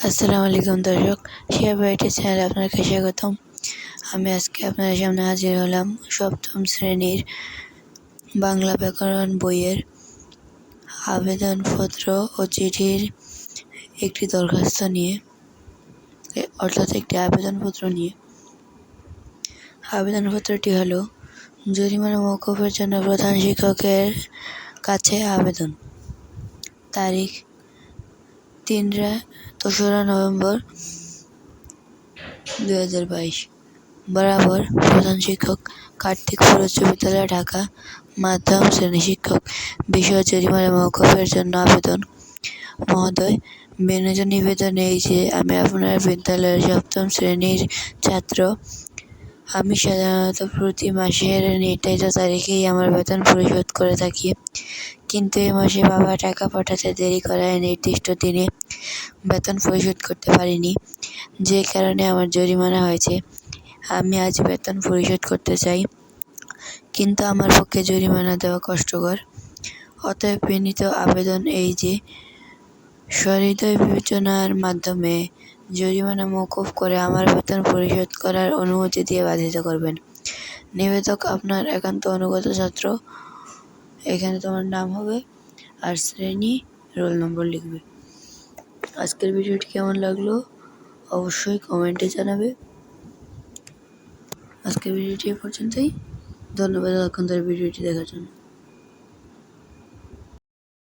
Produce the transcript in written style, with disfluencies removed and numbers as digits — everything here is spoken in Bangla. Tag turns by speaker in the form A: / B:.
A: আসসালামু আলাইকুম দর্শক, শেয়ার বাড়িটি চ্যানেলে আপনাকে স্বাগতম। আমি আজকে আপনাদের সামনে হাজির হলাম সপ্তম শ্রেণীর বাংলা ব্যাকরণ বইয়ের আবেদনপত্র ও চিঠির একটি দরখাস্ত নিয়ে, অর্থাৎ একটি আবেদনপত্র নিয়ে। আবেদনপত্রটি হলো জরিমানা মওকুফের জন্য প্রধান শিক্ষকের কাছে আবেদন। তারিখ 3রা নভেম্বর 2022। বরাবর প্রধান শিক্ষক, কার্তিকপুর উচ্চ বিদ্যালয়, ঢাকা। মাধ্যম শ্রেণী শিক্ষক। বিষয় জরিমানা মওকুফের জন্য আবেদন। মহোদয়, বিনীত নিবেদন এই যে আমি আপনার বিদ্যালয়ের সপ্তম শ্রেণীর ছাত্র। আমি সাধারণত প্রতি মাসের নির্ধারিত তারিখেই আমার বেতন পরিশোধ করে থাকি, কিন্তু এই মাসে বাবা টাকা পাঠাতে দেরি করায় নির্দিষ্ট দিনে বেতন পরিশোধ করতে পারিনি, যে কারণে আমার জরিমানা হয়েছে। আমি আজ বেতন পরিশোধ করতে চাই, কিন্তু আমার পক্ষে জরিমানা দেওয়া কষ্টকর। অতএব বিনীত আবেদন এই যে সহৃদয় বিবেচনার মাধ্যমে জরিমানা মওকুফ করে আমার বেতন পরিশোধ করার অনুমতি দিয়ে বাধিত করবেন। নিবেদক আপনার একান্ত অনুগত ছাত্র। এখানে তোমার নাম হবে আর শ্রেণী, রোল নম্বর লিখবে। আজকের ভিডিওটি কেমন লাগলো অবশ্যই কমেন্টে জানাবে। আজকের ভিডিওটি এ পর্যন্তই। ধন্যবাদ এতক্ষণ ধরে ভিডিওটি দেখার জন্য।